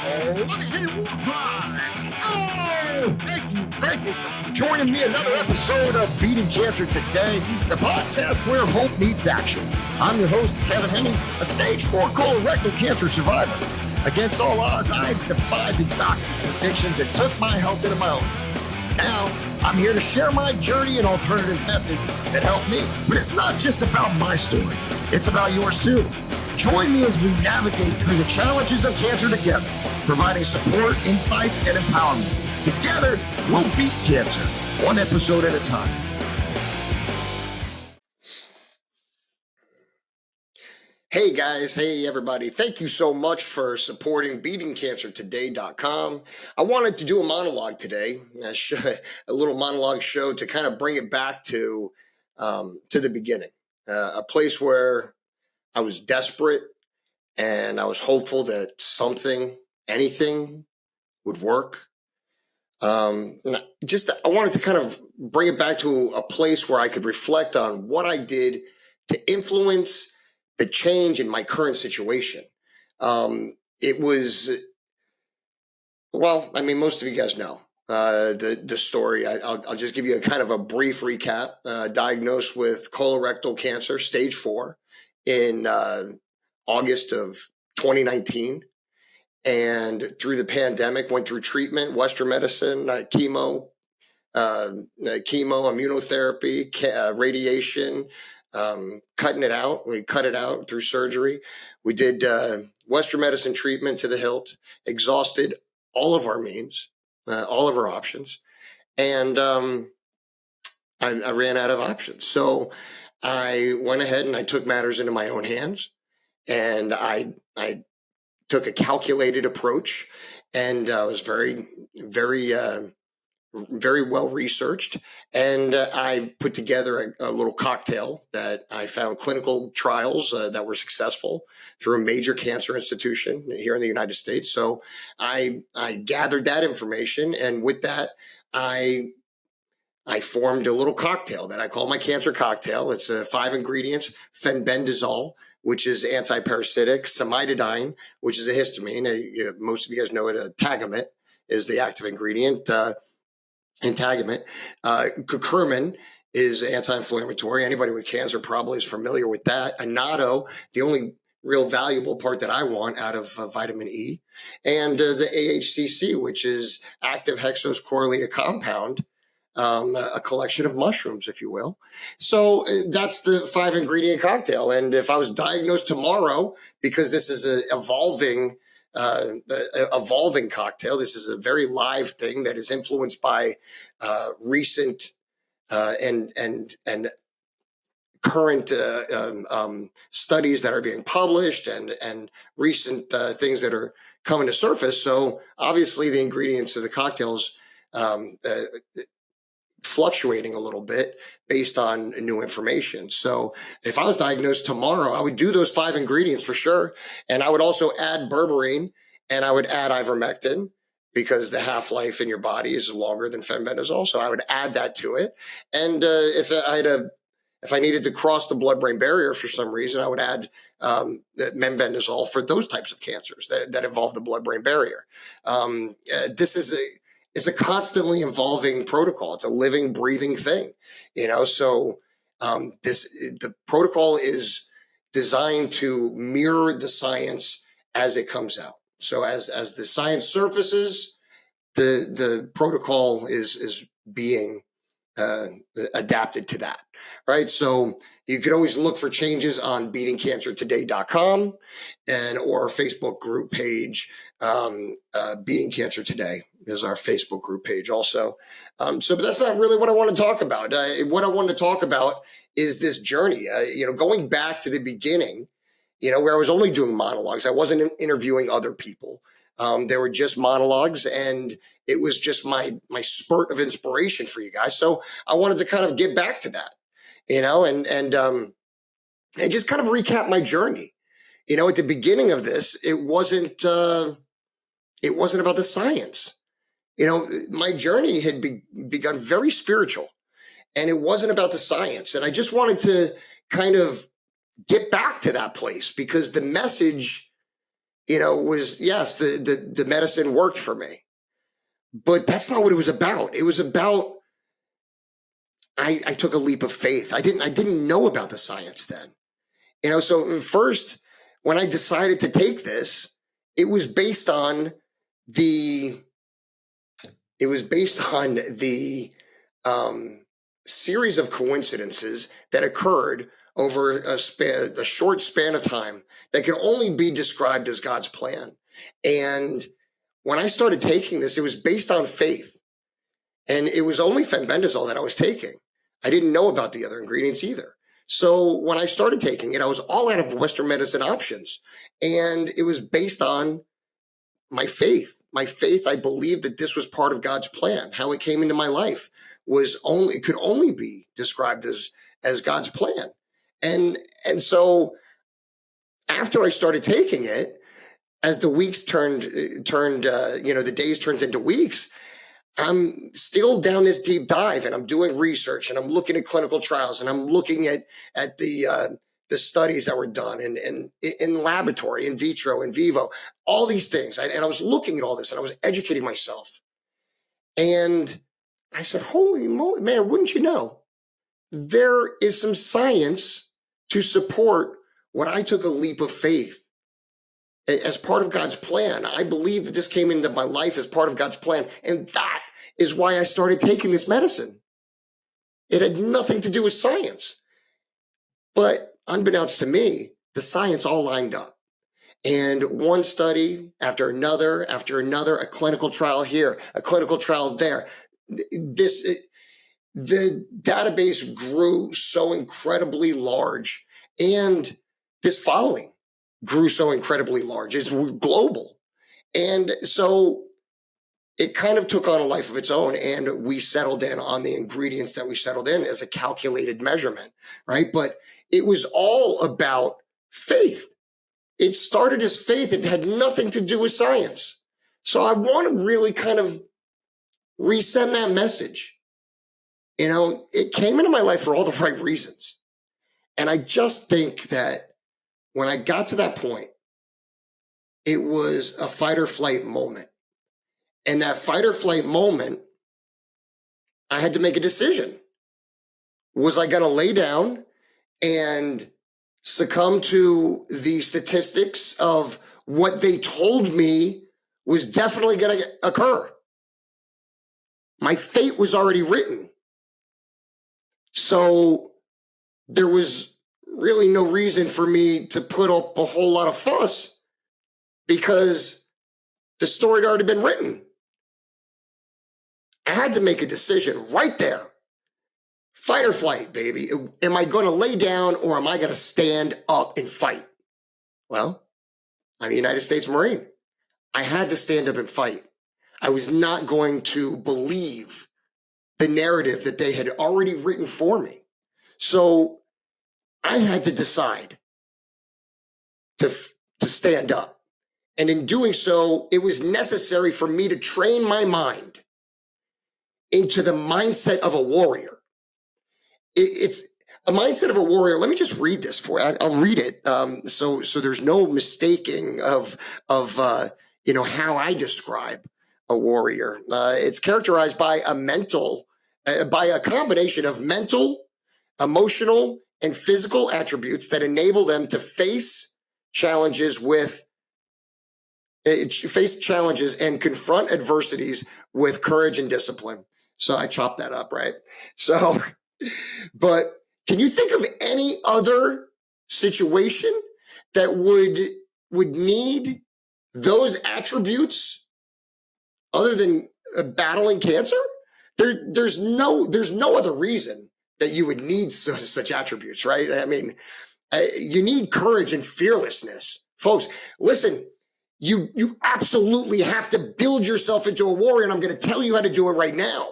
Look at here, war crime. Oh, thank you for joining me another episode of Beating Cancer Today, the podcast where hope meets action. I'm your host, Kevin Hennies, a stage 4 colorectal cancer survivor. Against all odds, I defied the doctor's predictions and took my health into my own. Now, I'm here to share my journey and alternative methods that help me. But it's not just about my story. It's about yours too. Join me as we navigate through the challenges of cancer together, providing support, insights, and empowerment. Together, we'll beat cancer, one episode at a time. Hey guys, hey everybody. Thank you so much for supporting BeatingCancerToday.com. I wanted to do a monologue today, a little monologue show to kind of bring it back to the beginning, a place where I was desperate and I was hopeful that anything would work. I wanted to kind of bring it back to a place where I could reflect on what I did to influence the change in my current situation. Most of you guys know the story. I'll just give you a kind of a brief recap. Diagnosed with colorectal cancer, stage 4, in August of 2019. And through the pandemic, went through treatment, Western medicine, chemo, immunotherapy, radiation, cutting it out. We cut it out through surgery. We did Western medicine treatment to the hilt, exhausted all of our means, all of our options. And I ran out of options. So I went ahead and I took matters into my own hands. And I took a calculated approach, and was very, very, very well researched. And I put together a little cocktail that I found clinical trials that were successful through a major cancer institution here in the United States. So I gathered that information, and with that, I formed a little cocktail that I call my cancer cocktail. It's 5 ingredients: fenbendazole, which is antiparasitic; cimetidine, which is a histamine. Most of you guys know it. Tagamet is the active ingredient. Tagamet. Curcumin is anti-inflammatory. Anybody with cancer probably is familiar with that. Annatto, the only real valuable part that I want out of vitamin E, and the AHCC, which is active hexose correlated compound. A collection of mushrooms, if you will. So that's the 5 ingredient cocktail. And if I was diagnosed tomorrow, because this is an evolving cocktail, this is a very live thing that is influenced by recent and current studies that are being published and recent things that are coming to surface. So obviously the ingredients of the cocktails fluctuating a little bit based on new information. So if I was diagnosed tomorrow, I would do those 5 ingredients for sure. And I would also add berberine, and I would add ivermectin, because the half-life in your body is longer than fenbendazole. So I would add that to it. And if I needed to cross the blood-brain barrier for some reason, I would add mebendazole for those types of cancers that involve the blood-brain barrier. This is it's a constantly evolving protocol. It's a living, breathing thing, So the protocol is designed to mirror the science as it comes out. So as the science surfaces, the protocol is being adapted to that, right? So you could always look for changes on BeatingCancerToday.com or our Facebook group page. Beating Cancer Today is our Facebook group page also. But that's not really what I want to talk about. What I want to talk about is this journey, going back to the beginning, where I was only doing monologues. I wasn't interviewing other people. They were just monologues, and it was just my spurt of inspiration for you guys. So I wanted to kind of get back to that, and just kind of recap my journey. At the beginning of this, it wasn't about the science. My journey had begun very spiritual, and it wasn't about the science. And I just wanted to kind of get back to that place, because the message was, yes, the medicine worked for me, but that's not what it was about. It was about, I took a leap of faith. I didn't know about the science then. So first, when I decided to take this, it was based on the it was based on the um, series of coincidences that occurred over a short span of time that can only be described as God's plan. And when I started taking this, it was based on faith, and it was only fenbendazole that I was taking. I didn't know about the other ingredients either. So when I started taking it, I was all out of Western medicine options, and it was based on my faith. My faith, I believed that this was part of God's plan. How it came into my life could only be described as God's plan. And so after I started taking it, as the weeks the days turned into weeks, I'm still down this deep dive, and I'm doing research, and I'm looking at clinical trials, and I'm looking at the studies that were done in laboratory, in vitro, in vivo, all these things. And I was looking at all this, and I was educating myself. And I said, holy moly, man, wouldn't you know? There is some science to support what I took a leap of faith as part of God's plan. I believe that this came into my life as part of God's plan. And that is why I started taking this medicine. It had nothing to do with science. But unbeknownst to me, the science all lined up. And one study after another, a clinical trial here, a clinical trial there. The database grew so incredibly large, and this following grew so incredibly large. It's global. And so it kind of took on a life of its own, and we settled in on the ingredients that we settled in as a calculated measurement, right? But it was all about faith. It started as faith. It had nothing to do with science. So I want to really kind of resend that message. It came into my life for all the right reasons. And I just think that when I got to that point, it was a fight or flight moment. And that fight or flight moment, I had to make a decision. Was I going to lay down and succumb to the statistics of what they told me was definitely going to occur? My fate was already written. So there was really no reason for me to put up a whole lot of fuss, because the story had already been written. I had to make a decision right there. Fight or flight, baby. Am I going to lay down, or am I going to stand up and fight? Well, I'm a United States Marine. I had to stand up and fight. I was not going to believe the narrative that they had already written for me. So I had to decide to stand up. And in doing so, it was necessary for me to train my mind into the mindset of a warrior. It's a mindset of a warrior. Let me just read this for you. I'll read it. So there's no mistaking of how I describe a warrior. It's characterized by by a combination of mental, emotional, and physical attributes that enable them to face challenges and confront adversities with courage and discipline. So I chopped that up, right? So, but can you think of any other situation that would need those attributes other than battling cancer? There's no other reason that you would need such attributes, right? I mean, you need courage and fearlessness. Folks, listen, you absolutely have to build yourself into a warrior, and I'm going to tell you how to do it right now,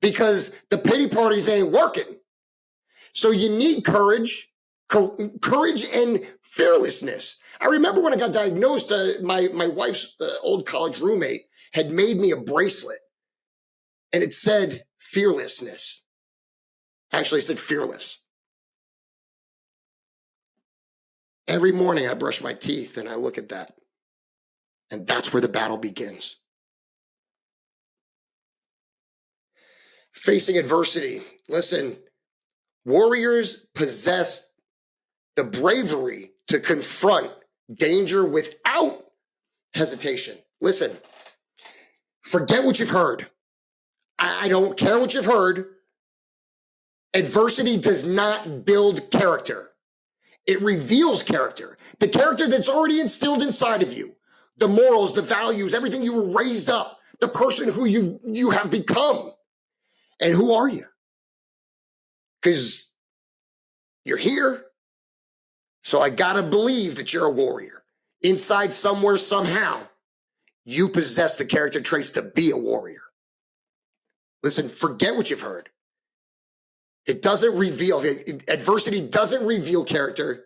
because the pity parties ain't working. So you need courage and fearlessness. I remember when I got diagnosed, my wife's old college roommate had made me a bracelet, and it said fearlessness. Actually, it said fearless. Every morning I brush my teeth and I look at that. And that's where the battle begins. Facing adversity. Listen, warriors possess the bravery to confront danger without hesitation. Listen, forget what you've heard. I don't care what you've heard. Adversity does not build character. It reveals character. The character that's already instilled inside of you. The morals, the values, everything you were raised up. The person who you have become. And who are you? Because you're here. So I gotta believe that you're a warrior. Inside somewhere, somehow, you possess the character traits to be a warrior. Listen, forget what you've heard. It doesn't reveal, adversity doesn't reveal character,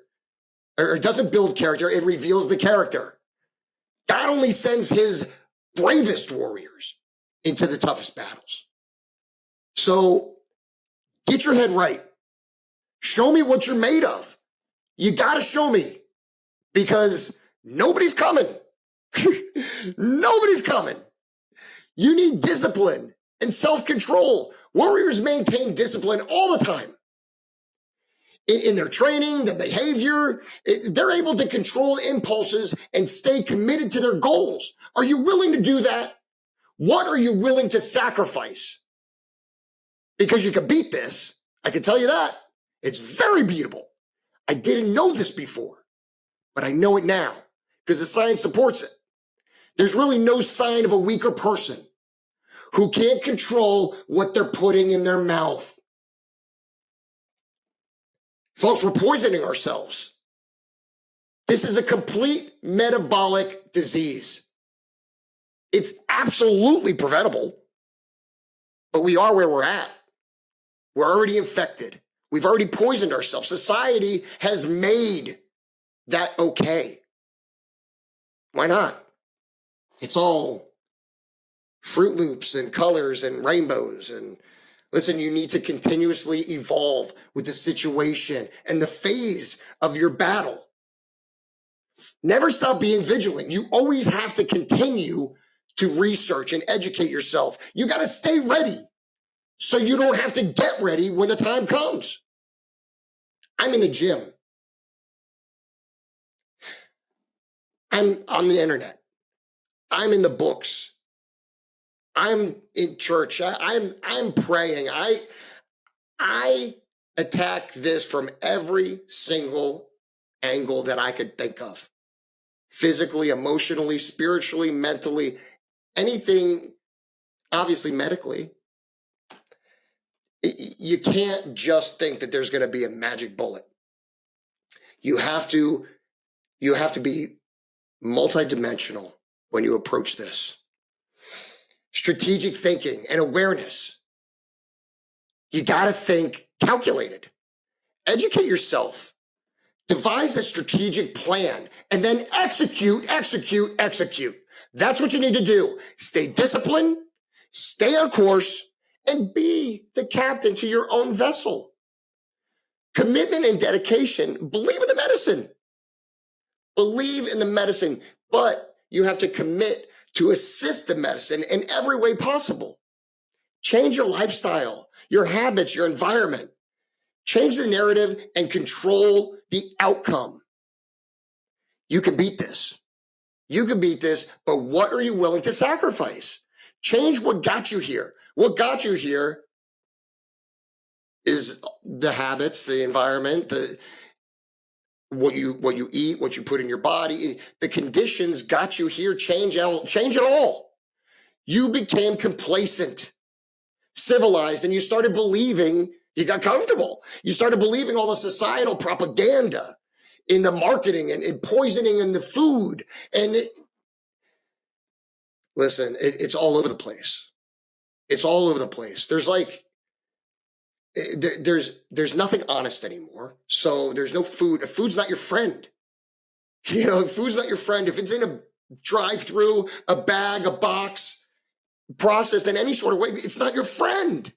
or it doesn't build character, it reveals the character. God only sends his bravest warriors into the toughest battles. So get your head right. Show me what you're made of. You got to show me, because nobody's coming. Nobody's coming. You need discipline and self-control. Warriors maintain discipline all the time. In their training, their behavior, they're able to control impulses and stay committed to their goals. Are you willing to do that? What are you willing to sacrifice? Because you can beat this. I can tell you that. It's very beatable. I didn't know this before, but I know it now because the science supports it. There's really no sign of a weaker person who can't control what they're putting in their mouth. Folks, we're poisoning ourselves. This is a complete metabolic disease. It's absolutely preventable, but we are where we're at. We're already infected. We've already poisoned ourselves. Society has made that okay. Why not? It's all Fruit Loops and colors and rainbows. And listen, you need to continuously evolve with the situation and the phase of your battle. Never stop being vigilant. You always have to continue to research and educate yourself. You got to stay ready so you don't have to get ready when the time comes. I'm in the gym. I'm on the internet. I'm in the books. I'm in church. I'm praying. I attack this from every single angle that I could think of. Physically, emotionally, spiritually, mentally, anything, obviously medically. You can't just think that there's going to be a magic bullet. You have to be multidimensional when you approach this. Strategic thinking and awareness. You got to think calculated. Educate yourself. Devise a strategic plan and then execute. That's what you need to do. Stay disciplined, stay on course, and be the captain to your own vessel. Commitment and dedication. Believe in the medicine. Believe in the medicine, but you have to commit to assist the medicine in every way possible. Change your lifestyle, your habits, your environment. Change the narrative and control the outcome. You can beat this. You can beat this, but what are you willing to sacrifice? Change what got you here. What got you here is the habits, the environment, what you eat, what you put in your body. The conditions got you here. Change it all. You became complacent, civilized, and you started believing, you got comfortable. You started believing all the societal propaganda in the marketing and poisoning in the food. And it's all over the place. It's all over the place. There's nothing honest anymore. So there's no food. Food's not your friend. Food's not your friend. If it's in a drive-through, a bag, a box, processed in any sort of way, it's not your friend.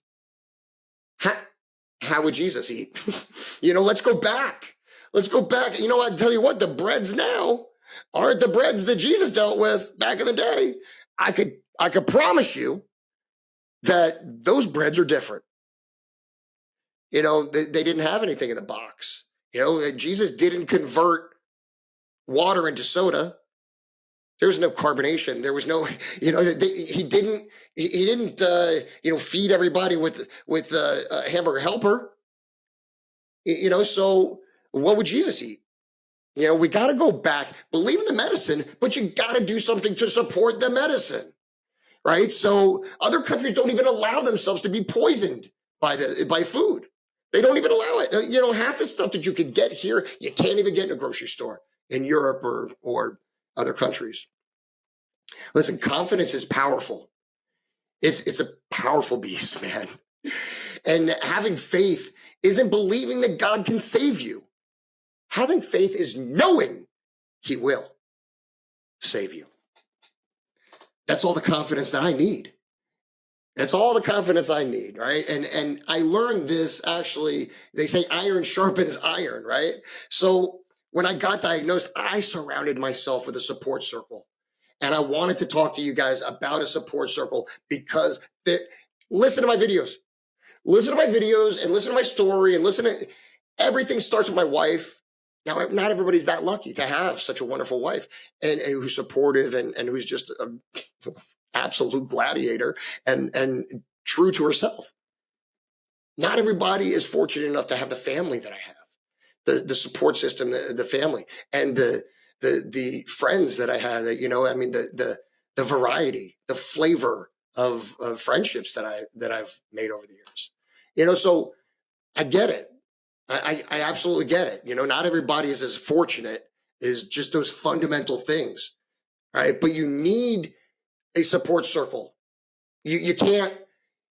How would Jesus eat? Let's go back. Let's go back. You know what? I tell you what, the breads now aren't the breads that Jesus dealt with back in the day. I could promise you that those breads are different. You know, they didn't have anything in the box. You know, Jesus didn't convert water into soda. There was no carbonation. There was no, you know, he didn't, you know, feed everybody with a hamburger helper. You know, so what would Jesus eat? You know, we got to go back, believe in the medicine, but you got to do something to support the medicine, right? So other countries don't even allow themselves to be poisoned by food. They don't even allow it. You know, half the stuff that you could get here, you can't even get in a grocery store in Europe or other countries. Listen, confidence is powerful. It's a powerful beast, man. And having faith isn't believing that God can save you. Having faith is knowing he will save you. That's all the confidence that I need. That's all the confidence I need, right? And I learned this, actually, they say iron sharpens iron, right? So when I got diagnosed, I surrounded myself with a support circle. And I wanted to talk to you guys about a support circle because listen to my videos. Listen to my videos and listen to my story and listen to everything starts with my wife. Now, not everybody's that lucky to have such a wonderful wife and who's supportive and who's just an absolute gladiator and true to herself. Not everybody is fortunate enough to have the family that I have, the support system, the family, and the friends that I have. That, you know, I mean, the variety, the flavor of friendships that I've made over the years. You know, so I get it. I absolutely get it. You know, not everybody is as fortunate as just those fundamental things, right? But you need a support circle. You can't,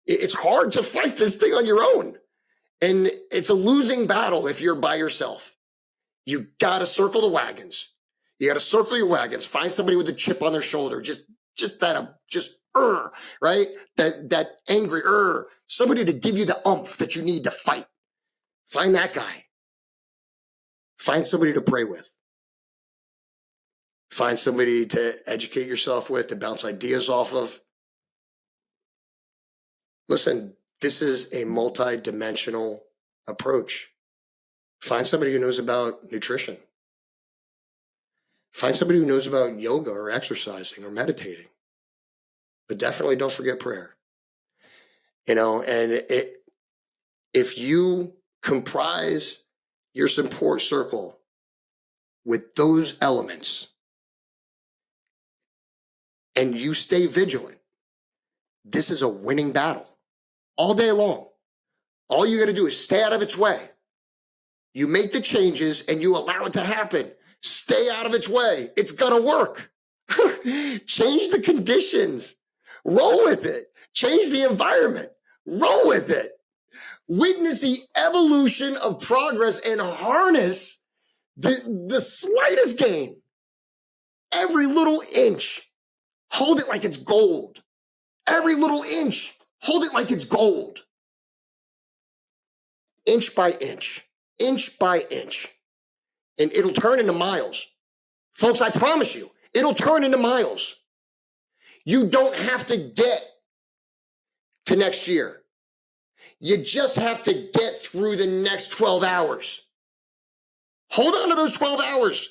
it's hard to fight this thing on your own. And it's a losing battle if you're by yourself. You got to circle the wagons. You got to circle your wagons. Find somebody with a chip on their shoulder. Right? That angry, somebody to give you the oomph that you need to fight. Find that guy. Find somebody to pray with. Find somebody to educate yourself with, to bounce ideas off of. Listen, this is a multi-dimensional approach. Find somebody who knows about nutrition. Find somebody who knows about yoga or exercising or meditating. But definitely don't forget prayer. You know, and if you comprise your support circle with those elements and you stay vigilant, this is a winning battle all day long. All you got to do is stay out of its way. You make the changes and you allow it to happen. Stay out of its way. It's going to work. Change the conditions. Roll with it. Change the environment. Roll with it. Witness the evolution of progress and harness the slightest gain. Every little inch, hold it like it's gold. Every little inch, hold it like it's gold. Inch by inch, inch by inch. And it'll turn into miles. Folks, I promise you, it'll turn into miles. You don't have to get to next year. You just have to get through the next 12 hours. Hold on to those 12 hours.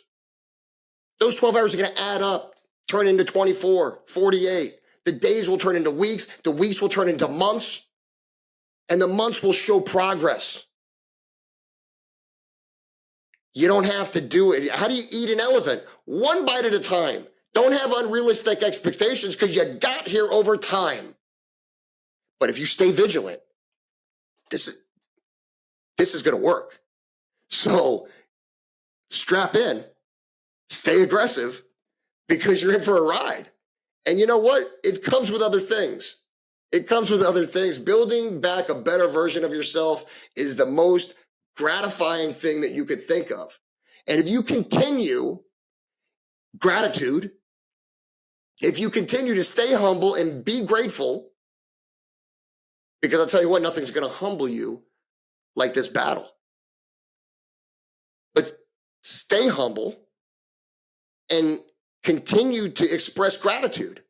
Those 12 hours are going to add up, turn into 24, 48. The days will turn into weeks. The weeks will turn into months. And the months will show progress. You don't have to do it. How do you eat an elephant? One bite at a time. Don't have unrealistic expectations because you got here over time. But if you stay vigilant, this is going to work. So strap in, stay aggressive, because you're in for a ride. And you know what? It comes with other things. It comes with other things. Building back a better version of yourself is the most gratifying thing that you could think of. And if you continue gratitude, if you continue to stay humble and be grateful, because I'll tell you what, nothing's going to humble you like this battle. But stay humble, and continue to express gratitude.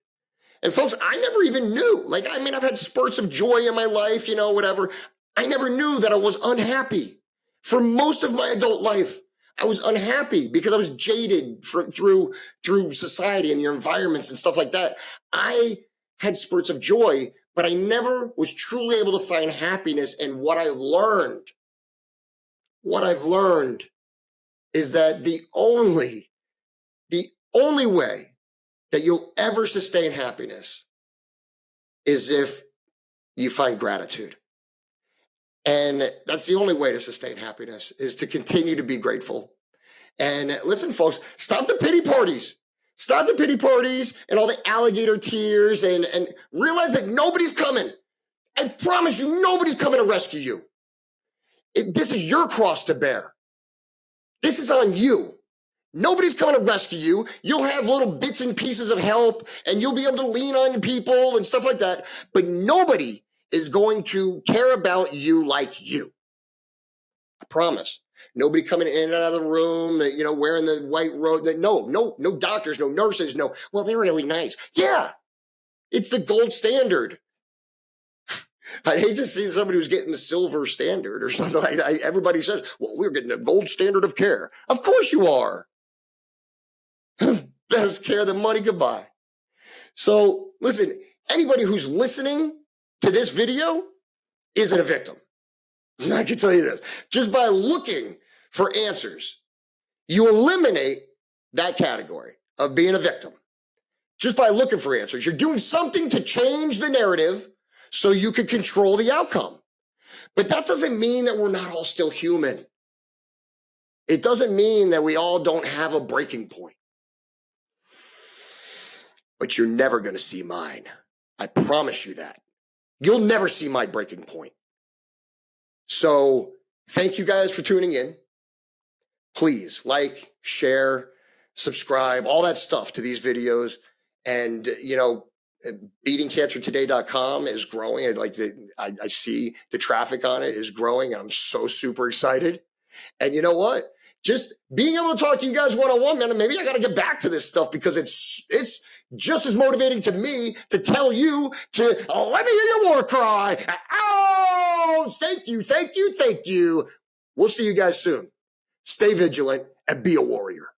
And folks, I never even knew. Like, I mean, I've had spurts of joy in my life, you know, whatever. I never knew that I was unhappy. For most of my adult life, I was unhappy because I was jaded through society and your environments and stuff like that. I had spurts of joy, but I never was truly able to find happiness. And what I've learned is that the only way that you'll ever sustain happiness is if you find gratitude. And that's the only way to sustain happiness, is to continue to be grateful. And listen, folks, stop the pity parties. Stop the pity parties and all the alligator tears, and realize that nobody's coming. I promise you, nobody's coming to rescue you. This is your cross to bear. This is on you. Nobody's coming to rescue you. You'll have little bits and pieces of help, and you'll be able to lean on people and stuff like that. But nobody is going to care about you like you. I promise. Nobody coming in and out of the room, you know, wearing the white robe. No doctors, no nurses, no. Well, they're really nice. Yeah, it's the gold standard. I'd hate to see somebody who's getting the silver standard or something like that. Everybody says, well, we're getting the gold standard of care. Of course you are. Best care that money could buy. So listen, anybody who's listening to this video isn't a victim. I can tell you this. Just by looking for answers, you eliminate that category of being a victim. Just by looking for answers, you're doing something to change the narrative so you can control the outcome. But that doesn't mean that we're not all still human. It doesn't mean that we all don't have a breaking point. But you're never going to see mine. I promise you that. You'll never see my breaking point. So thank you guys for tuning in. Please like, share, subscribe, all that stuff to these videos. And, you know, beatingcancertoday.com is growing. I see the traffic on it is growing, and I'm so super excited. And you know what? Just being able to talk to you guys one-on-one, man, maybe I got to get back to this stuff, because it's just as motivating to me to tell you to let me hear your war cry. Oh, thank you. We'll see you guys soon. Stay vigilant and be a warrior.